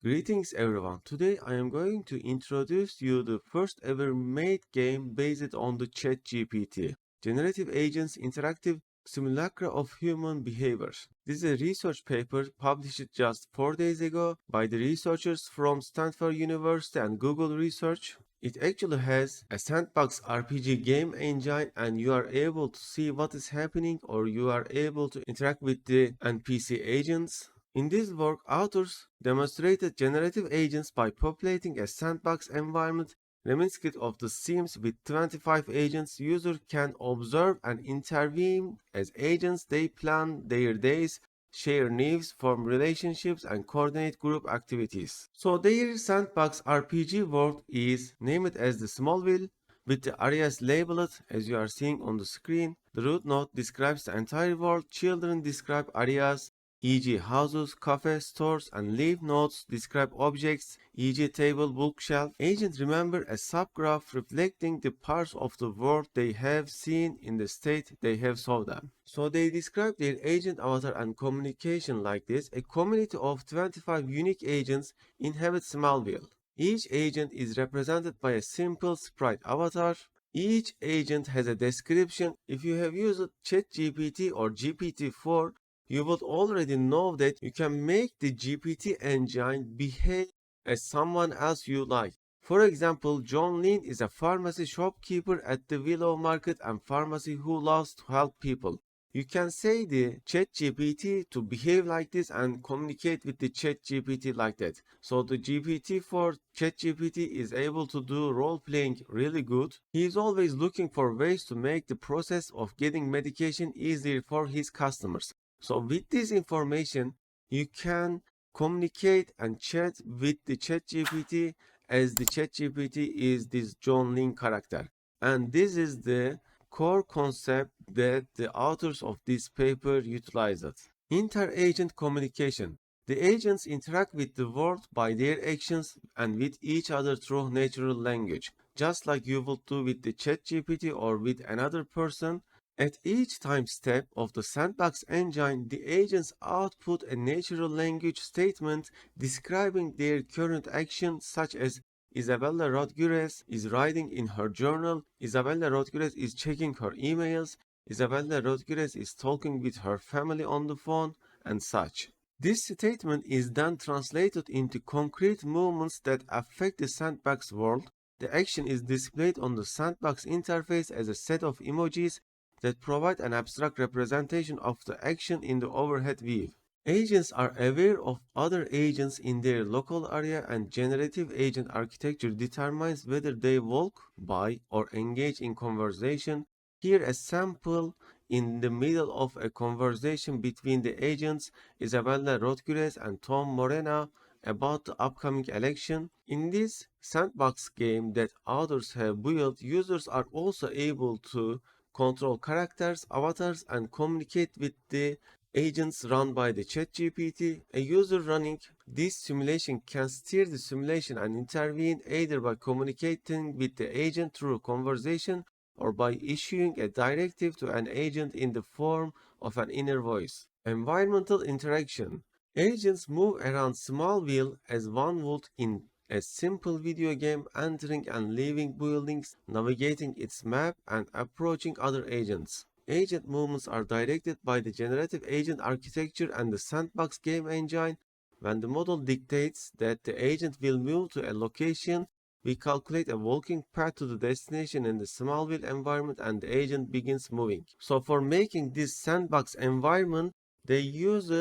Greetings everyone. Today I am going to introduce you the first ever made game based on the ChatGPT. Generative Agents Interactive Simulacra of Human Behavior. This is a research paper published just 4 days ago by the researchers from Stanford University and Google Research. It actually has a sandbox RPG game engine and you are able to see what is happening or you are able to interact with the NPC agents. In this work, authors demonstrated generative agents by populating a sandbox environment reminiscent of The Sims with 25 agents. Users can observe and intervene as agents. They plan their days, share news, form relationships, and coordinate group activities. So their sandbox RPG world is named as the Smallville, with the areas labeled as you are seeing on the screen. The root node describes the entire world. Children describe areas, e.g. houses, cafes, stores, and leaf nodes describe objects, e.g. table, bookshelf. Agents remember a subgraph reflecting the parts of the world they have seen in the state they have saw them. So they describe their agent avatar and communication like this. A community of 25 unique agents inhabit Smallville. Each agent is represented by a simple sprite avatar. Each agent has a description. If you have used ChatGPT or GPT-4, you would already know that you can make the GPT engine behave as someone else you like. For example, John Lin is a pharmacy shopkeeper at the Willow Market and pharmacy who loves to help people. You can say the ChatGPT to behave like this and communicate with the ChatGPT like that. So the GPT for ChatGPT is able to do role playing really good. He is always looking for ways to make the process of getting medication easier for his customers. So with this information, you can communicate and chat with the ChatGPT as the ChatGPT is this John Lin character. And this is the core concept that the authors of this paper utilized. Inter-agent communication. The agents interact with the world by their actions and with each other through natural language, just like you would do with the ChatGPT or with another person. At each time step of the sandbox engine, the agents output a natural language statement describing their current action, such as Isabella Rodriguez is writing in her journal, Isabella Rodriguez is checking her emails, Isabella Rodriguez is talking with her family on the phone, and such. This statement is then translated into concrete movements that affect the sandbox world. The action is displayed on the sandbox interface as a set of emojis that provide an abstract representation of the action in the overhead view. Agents are aware of other agents in their local area, and generative agent architecture determines whether they walk by or engage in conversation. Here a sample in the middle of a conversation between the agents Isabella Rodriguez and Tom Morena about the upcoming election. In this sandbox game that authors have built, users are also able to control characters, avatars, and communicate with the agents run by the ChatGPT. A user running this simulation can steer the simulation and intervene either by communicating with the agent through conversation or by issuing a directive to an agent in the form of an inner voice. Environmental interaction. Agents move around Smallville as one would in a simple video game, entering and leaving buildings, navigating its map, and approaching other agents. Agent movements are directed by the generative agent architecture and the sandbox game engine. When the model dictates that the agent will move to a location, we calculate a walking path to the destination in the Smallville environment and the agent begins moving. So for making this sandbox environment, they used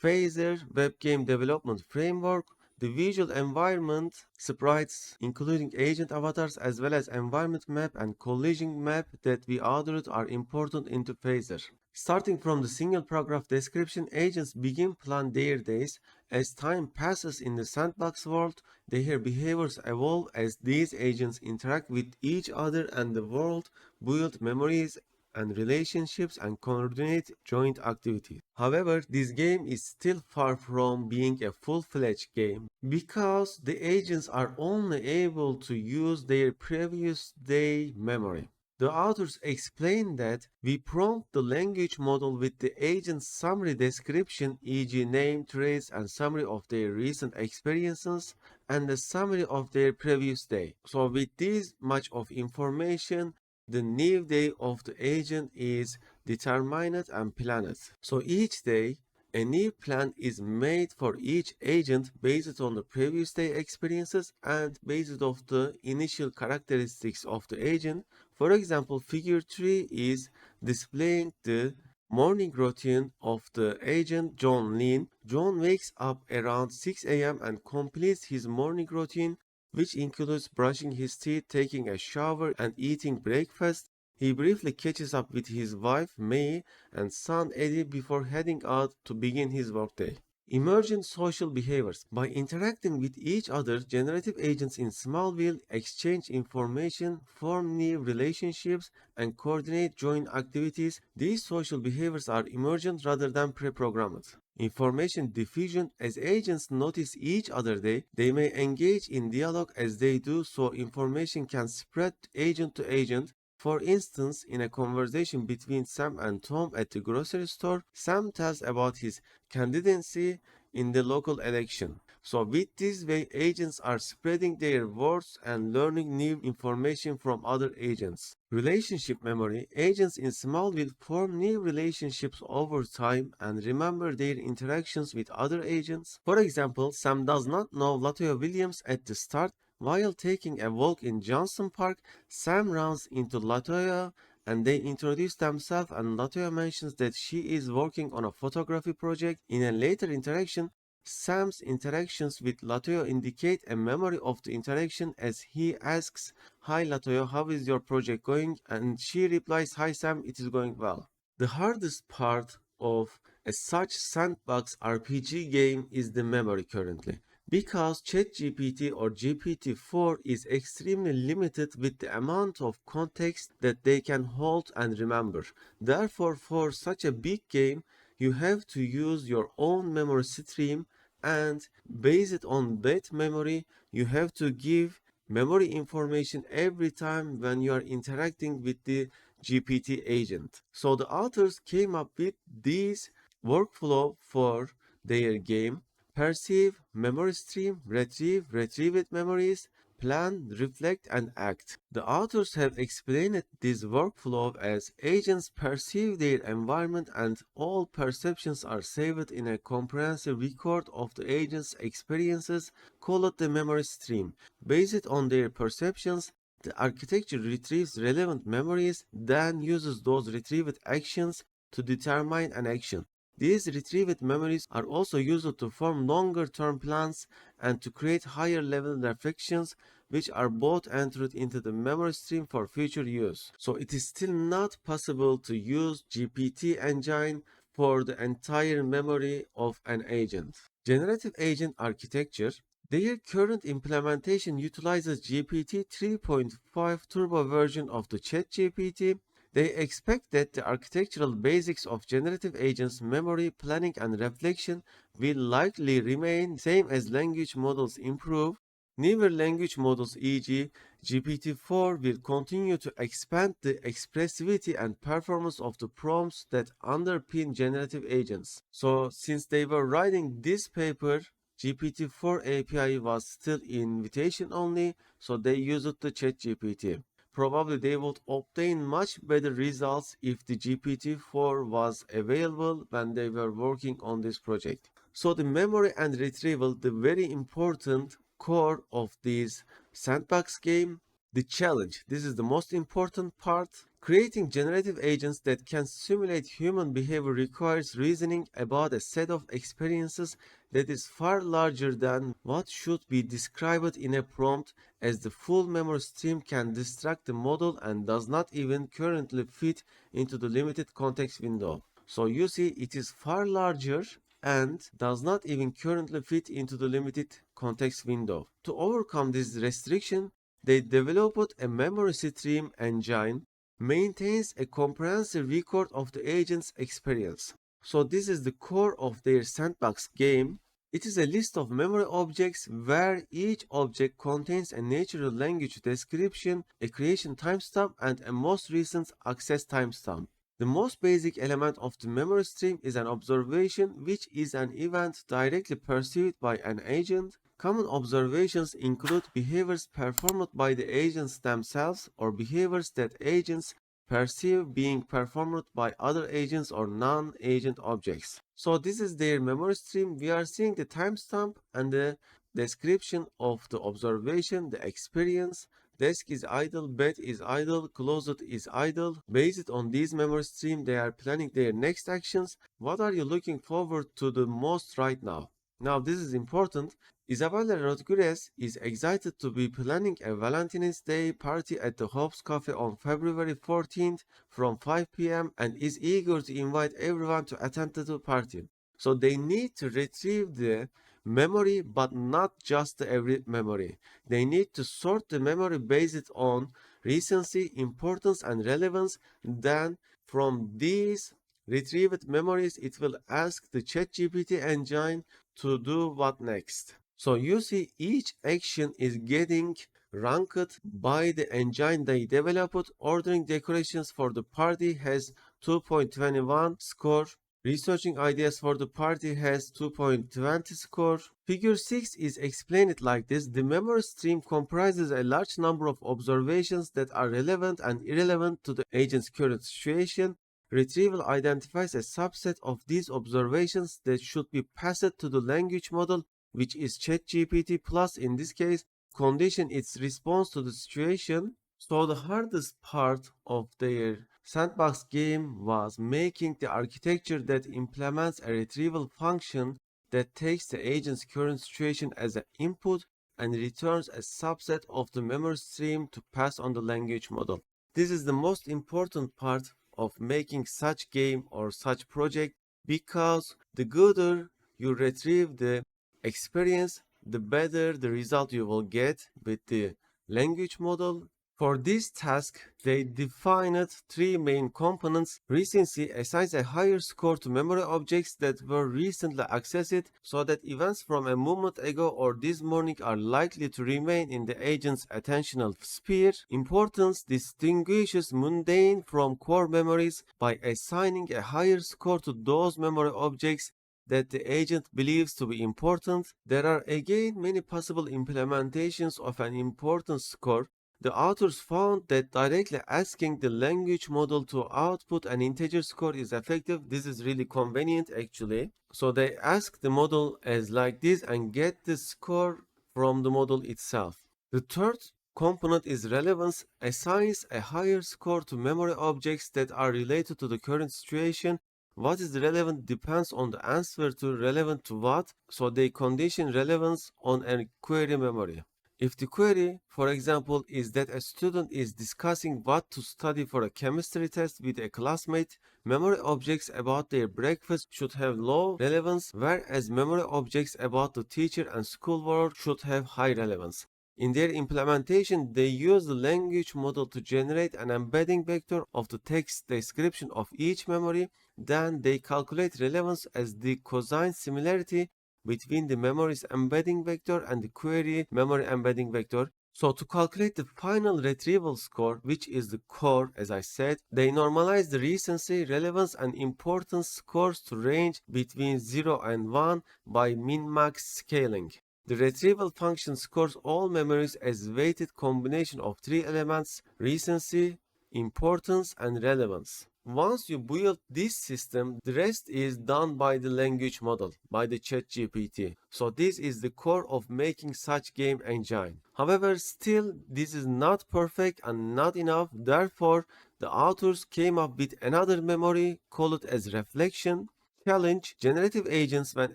Phaser web game development framework. The visual environment sprites, including agent avatars as well as environment map and collision map that we authored, are important into Phaser. Starting from the single paragraph description, agents begin plan their days. As time passes in the sandbox world, their behaviors evolve as these agents interact with each other and the world, build memories and relationships and coordinate joint activities. However, this game is still far from being a full-fledged game because the agents are only able to use their previous day memory. The authors explain that we prompt the language model with the agent's summary description, e.g. name, traits, and summary of their recent experiences, and the summary of their previous day. So with this much of information, the new day of the agent is determined and planned. So each day, a new plan is made for each agent based on the previous day experiences and based on the initial characteristics of the agent. For example, figure 3 is displaying the morning routine of the agent John Lin. John wakes up around 6 a.m. and completes his morning routine, which includes brushing his teeth, taking a shower, and eating breakfast. He briefly catches up with his wife May and son Eddie before heading out to begin his workday. Emergent social behaviors. By interacting with each other, generative agents in Smallville exchange information, form new relationships, and coordinate joint activities. These social behaviors are emergent rather than pre-programmed. Information diffusion. As agents notice each other, they may engage in dialogue as they do, so information can spread agent to agent. For instance, in a conversation between Sam and Tom at the grocery store, Sam tells about his candidacy in the local election. So with this way, agents are spreading their words and learning new information from other agents. Relationship memory. Agents in Smallville form new relationships over time and remember their interactions with other agents. For example, Sam does not know Latoya Williams at the start. While taking a walk in Johnson Park, Sam runs into Latoya and they introduce themselves, and Latoya mentions that she is working on a photography project. In a later interaction, Sam's interactions with Latoya indicate a memory of the interaction as he asks, "Hi Latoya, how is your project going?" and she replies, "Hi Sam, it is going well." The hardest part of a such sandbox RPG game is the memory currently, because ChatGPT or GPT-4 is extremely limited with the amount of context that they can hold and remember. Therefore, for such a big game, you have to use your own memory stream, and based on that memory, you have to give memory information every time when you are interacting with the GPT agent. So the authors came up with this workflow for their game: perceive, memory stream, retrieve memories, plan, reflect, and act. The authors have explained this workflow as agents perceive their environment and all perceptions are saved in a comprehensive record of the agent's experiences called the memory stream. Based on their perceptions, the architecture retrieves relevant memories, then uses those retrieved actions to determine an action. These retrieved memories are also used to form longer-term plans and to create higher-level reflections, which are both entered into the memory stream for future use. So it is still not possible to use GPT engine for the entire memory of an agent. Generative agent architecture. Their current implementation utilizes GPT 3.5 turbo version of the ChatGPT. They expect that the architectural basics of generative agents, memory, planning, and reflection will likely remain same as language models improve. Newer language models, e.g. GPT-4, will continue to expand the expressivity and performance of the prompts that underpin generative agents. So since they were writing this paper, GPT-4 API was still invitation only, so they used the ChatGPT. Probably they would obtain much better results if the GPT-4 was available when they were working on this project. So the memory and retrieval, the very important core of this sandbox game. The challenge, this is the most important part. Creating generative agents that can simulate human behavior requires reasoning about a set of experiences that is far larger than what should be described in a prompt, as the full memory stream can distract the model and does not even currently fit into the limited context window. So you see, it is far larger and does not even currently fit into the limited context window. To overcome this restriction, they developed a memory stream engine maintains a comprehensive record of the agent's experience. So this is the core of their sandbox game. It is a list of memory objects where each object contains a natural language description, a creation timestamp, and a most recent access timestamp. The most basic element of the memory stream is an observation, which is an event directly perceived by an agent. Common observations include behaviors performed by the agents themselves or behaviors that agents perceive being performed by other agents or non-agent objects. So this is their memory stream. We are seeing the timestamp and the description of the observation, the experience. Desk is idle, bed is idle, closet is idle. Based on these memory stream, they are planning their next actions. What are you looking forward to the most right now? Now this is important. Isabella Rodriguez is excited to be planning a Valentine's Day party at the Hobbs Cafe on February 14th from 5 p.m. and is eager to invite everyone to attend the party. So they need to retrieve the memory, but not just every memory. They need to sort the memory based on recency, importance, and relevance. Then from these retrieved memories, it will ask the ChatGPT engine to do what next. So you see each action is getting ranked by the engine they developed. Ordering decorations for the party has 2.21 score. Researching ideas for the party has 2.20 score. Figure 6 is explained like this. The memory stream comprises a large number of observations that are relevant and irrelevant to the agent's current situation. Retrieval identifies a subset of these observations that should be passed to the language model, which is ChatGPT plus in this case, condition its response to the situation. So the hardest part of their sandbox game was making the architecture that implements a retrieval function that takes the agent's current situation as an input and returns a subset of the memory stream to pass on the language model. This is the most important part of making such game or such project, because the gooder you retrieve the experience, the better the result you will get with the language model. For this task, they defined three main components. Recency assigns a higher score to memory objects that were recently accessed so that events from a moment ago or this morning are likely to remain in the agent's attentional sphere. Importance distinguishes mundane from core memories by assigning a higher score to those memory objects that the agent believes to be important. There are again many possible implementations of an importance score. The authors found that directly asking the language model to output an integer score is effective. This is really convenient actually. So they ask the model as like this and get the score from the model itself. The third component is relevance, assigns a higher score to memory objects that are related to the current situation. What is relevant depends on the answer to relevant to what, so they condition relevance on a query memory. If the query, for example, is that a student is discussing what to study for a chemistry test with a classmate, memory objects about their breakfast should have low relevance, whereas memory objects about the teacher and schoolwork should have high relevance. In their implementation, they use the language model to generate an embedding vector of the text description of each memory. Then they calculate relevance as the cosine similarity between the memory's embedding vector and the query memory embedding vector. So to calculate the final retrieval score, which is the core, as I said, they normalize the recency, relevance, and importance scores to range between 0 and 1 by min-max scaling. The retrieval function scores all memories as weighted combination of three elements: recency, importance, and relevance. Once you build this system, the rest is done by the language model, by the ChatGPT. So this is the core of making such game engine. However, still this is not perfect and not enough. Therefore, the authors came up with another memory, called as reflection. Challenge: generative agents, when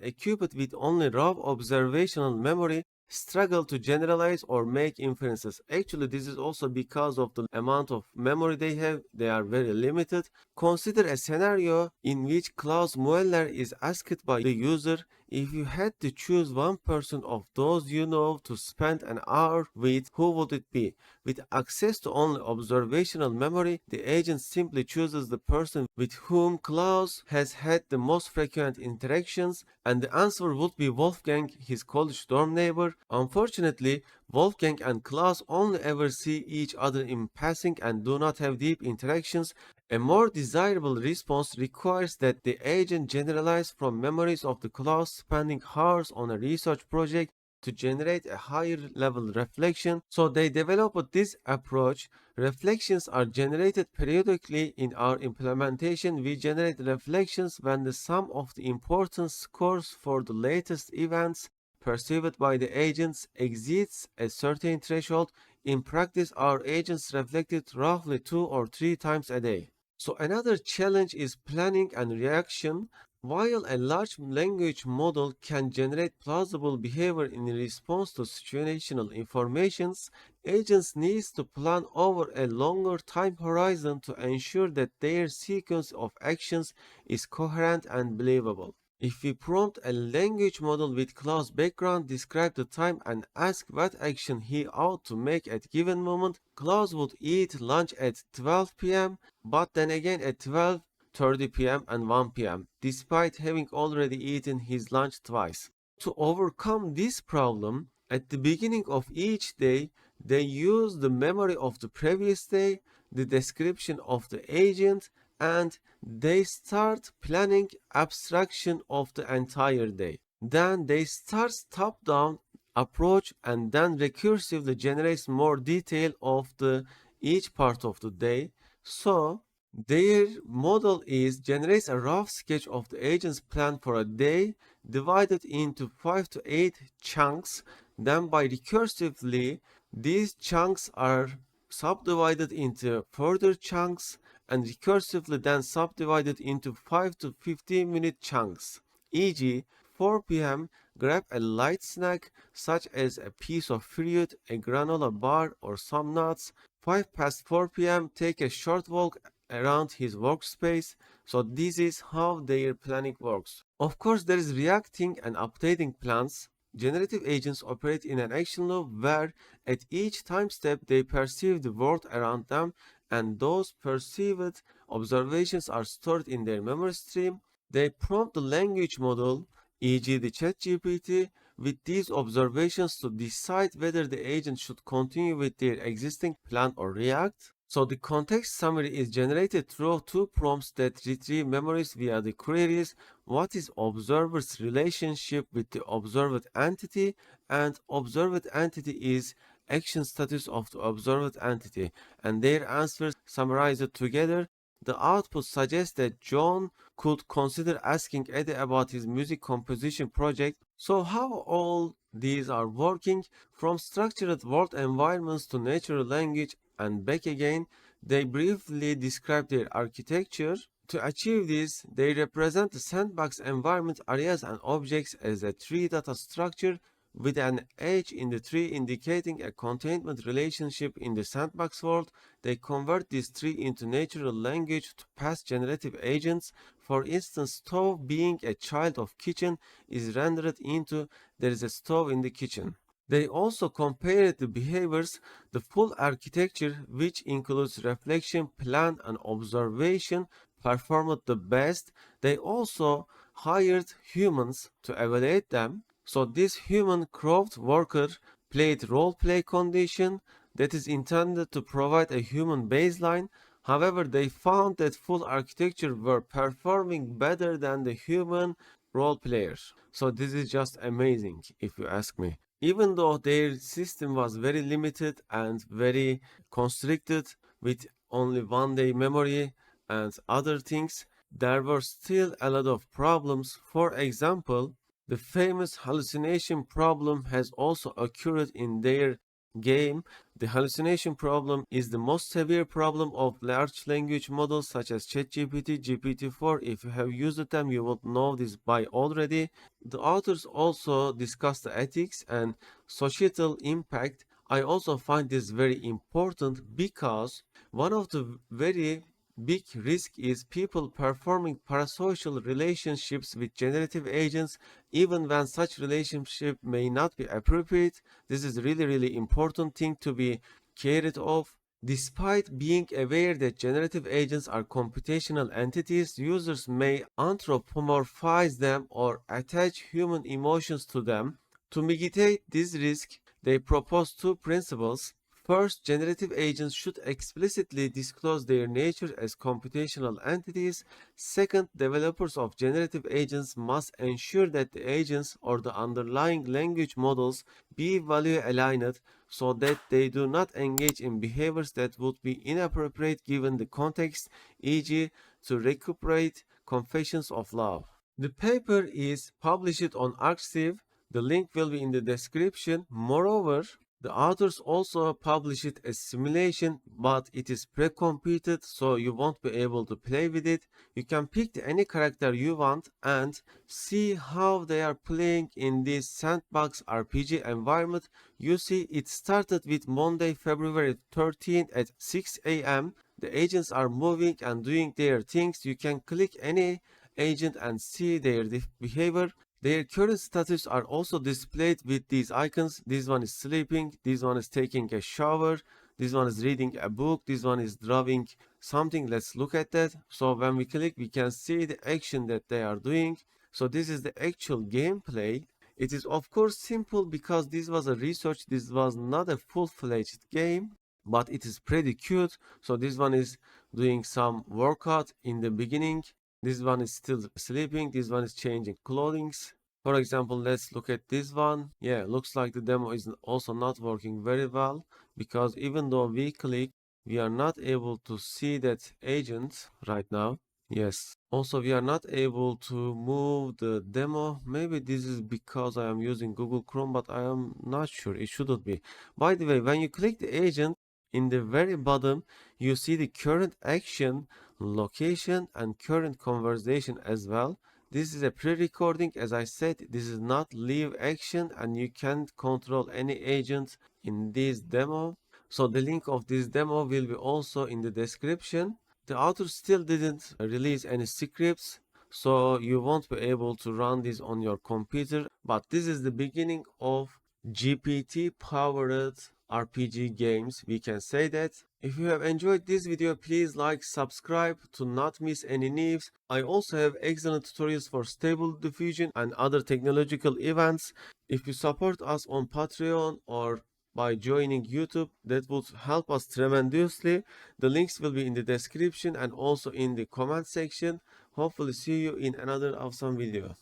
equipped with only raw observational memory, struggle to generalize or make inferences. Actually, this is also because of the amount of memory they have. They are very limited. Consider a scenario in which Klaus Mueller is asked by the user if you had to choose one person of those you know to spend an hour with, who would it be? With access to only observational memory, the agent simply chooses the person with whom Klaus has had the most frequent interactions, and the answer would be Wolfgang, his college dorm neighbor. Unfortunately, Wolfgang and Klaus only ever see each other in passing and do not have deep interactions. A more desirable response requires that the agent generalize from memories of the Klaus spending hours on a research project to generate a higher level reflection. So they developed this approach. Reflections are generated periodically in our implementation. We generate reflections when the sum of the importance scores for the latest events perceived by the agents exceeds a certain threshold. In practice, our agents reflected roughly 2 or 3 times a day. So another challenge is planning and reaction. While a large language model can generate plausible behavior in response to situational informations, agents need to plan over a longer time horizon to ensure that their sequence of actions is coherent and believable. If we prompt a language model with Klaus' background, describe the time, and ask what action he ought to make at given moment, Klaus would eat lunch at 12 p.m., but then again at 12:30 p.m. and 1 p.m., despite having already eaten his lunch twice. To overcome this problem, at the beginning of each day, they use the memory of the previous day, the description of the agent, and they start planning abstraction of the entire day. Then they start top-down approach and then recursively generates more detail of the each part of the day. So their model is generates a rough sketch of the agent's plan for a day divided into 5 to 8 chunks. Then by recursively, these chunks are subdivided into further chunks and recursively then subdivided into 5 to 15-minute chunks. E.g., 4 p.m. grab a light snack such as a piece of fruit, a granola bar, or some nuts. 5 past 4 p.m. take a short walk around his workspace. So this is how their planning works. Of course, there is reacting and updating plans. Generative agents operate in an action loop where at each time step they perceive the world around them, and those perceived observations are stored in their memory stream. They prompt the language model, e.g. the ChatGPT, with these observations to decide whether the agent should continue with their existing plan or react. So the context summary is generated through two prompts that retrieve memories via the queries: what is observer's relationship with the observed entity, and observed entity is action status of the observed entity, and their answers summarized together. The output suggests that John could consider asking Eddie about his music composition project. So how all these are working, from structured world environments to natural language and back again, they briefly describe their architecture. To achieve this, they represent the sandbox environment areas and objects as a tree data structure with an edge in the tree indicating a containment relationship in the sandbox world. They convert this tree into natural language to pass generative agents. For instance, stove being a child of kitchen is rendered into there is a stove in the kitchen. They also compared the behaviors, the full architecture, which includes reflection, plan, and observation, performed the best. They also hired humans to evaluate them. So this human craft worker played role-play condition that is intended to provide a human baseline. However, they found that full architecture were performing better than the human role players. So this is just amazing if you ask me. Even though their system was very limited and very constricted with only 1 day memory and other things, there were still a lot of problems. For example, the famous hallucination problem has also occurred in their game. The hallucination problem is the most severe problem of large language models such as ChatGPT, GPT-4. If you have used them, you would know this by already. The authors also discuss the ethics and societal impact. I also find this very important because one of the very big risk is people performing parasocial relationships with generative agents even when such relationship may not be appropriate. This is really important thing to be cared of. Despite being aware that generative agents are computational entities, users may anthropomorphize them or attach human emotions to them. To mitigate this risk, they propose two principles. First, generative agents should explicitly disclose their nature as computational entities. Second, developers of generative agents must ensure that the agents or the underlying language models be value aligned so that they do not engage in behaviors that would be inappropriate given the context, e.g., to recuperate confessions of love. The paper is published on Arxiv. The link will be in the description. Moreover, the authors also published a simulation, but it is pre-computed, so you won't be able to play with it. You can pick any character you want and see how they are playing in this sandbox RPG environment. You see, it started with Monday, February 13th at 6 a.m. The agents are moving and doing their things. You can click any agent and see their behavior. Their current status are also displayed with these icons. This one is sleeping, this one is taking a shower, this one is reading a book, this one is drawing something. Let's look at that. So when we click, we can see the action that they are doing. So this is the actual gameplay. It is of course simple because this was a research, this was not a full-fledged game, but it is pretty cute. So this one is doing some workout in the beginning. This one is still sleeping. This one is changing clothings. For example, let's look at this one. Yeah, looks like the demo is also not working very well because even though we click, we are not able to see that agent right now. Yes. Also, we are not able to move the demo. Maybe this is because I am using Google Chrome, but I am not sure. It shouldn't be. By the way, when you click the agent, in the very bottom, you see the current action, location, and current conversation as well. This is a pre-recording. As I said, this is not live action, and you can't control any agent in this demo. So the link of this demo will be also in the description. The author still didn't release any scripts, so you won't be able to run this on your computer. But this is the beginning of GPT powered RPG games. We can say that. If you have enjoyed this video, please like, subscribe to not miss any news. I also have excellent tutorials for Stable Diffusion and other technological events. If you support us on Patreon or by joining YouTube, that would help us tremendously. The links will be in the description and also in the comment section. Hopefully see you in another awesome video.